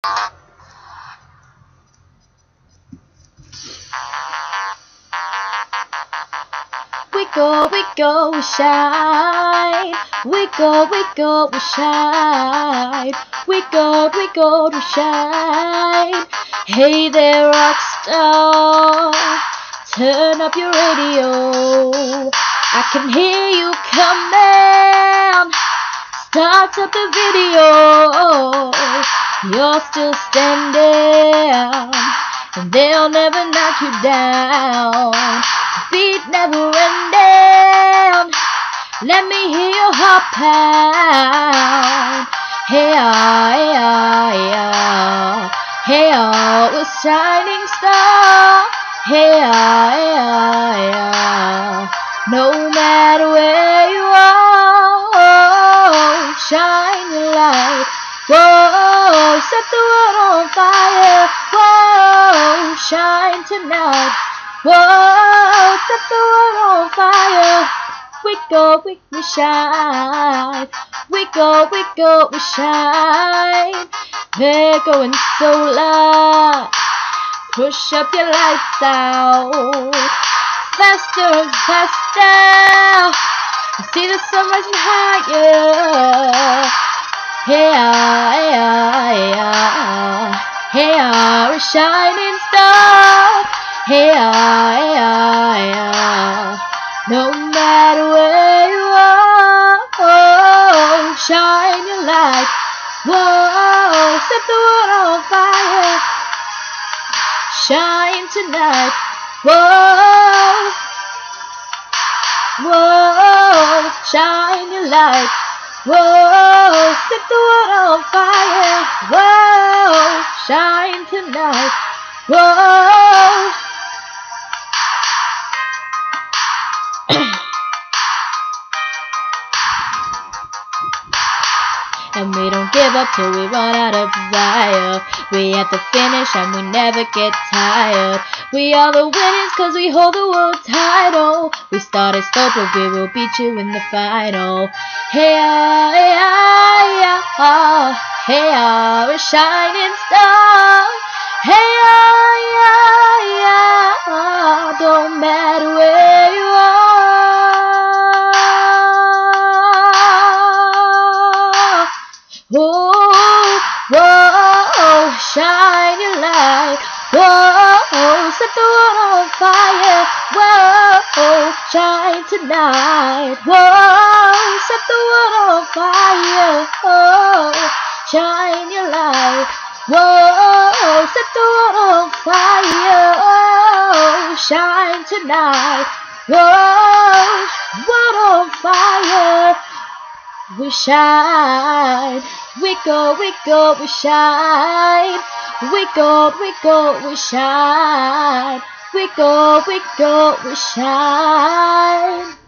We go, we shine. We go, we shine. We go, we shine. Hey there, rockstar, turn up your radio. I can hear you coming. Start up the video. You're still standing, and they'll never knock you down. Beat never ending. Let me hear your heart pound. Hey, hey, a shining star. Hey, no matter where you are, shine your light. Whoa, set the world on fire. Whoa, shine tonight. Whoa, set the world on fire. We go, we shine. We go, we shine. They're going solar. Push up your lights out. Faster and faster. See the sun rising higher. Hey, hey, a shining star. Hey, no matter where you are, shine your light. Whoa, set the world on fire. Shine tonight. Whoa, whoa, shine your light. Whoa, set the world on fire. Whoa, shine tonight. Whoa. And we don't give up till we run out of desire. We at the finish and we never get tired. We are the winners cause we hold the world title. We started slow but we will beat you in the final. Hey, hey, a shining star. Hey, don't matter where you are. Whoa, whoa, shine your light. Whoa, set the world on fire. Whoa, shine tonight. Whoa, set the world on fire. Whoa, shine your light. Whoa, set the world on fire. Whoa, shine tonight. Whoa, world on fire. We shine. We go, we shine. We go, we shine. We go, we shine.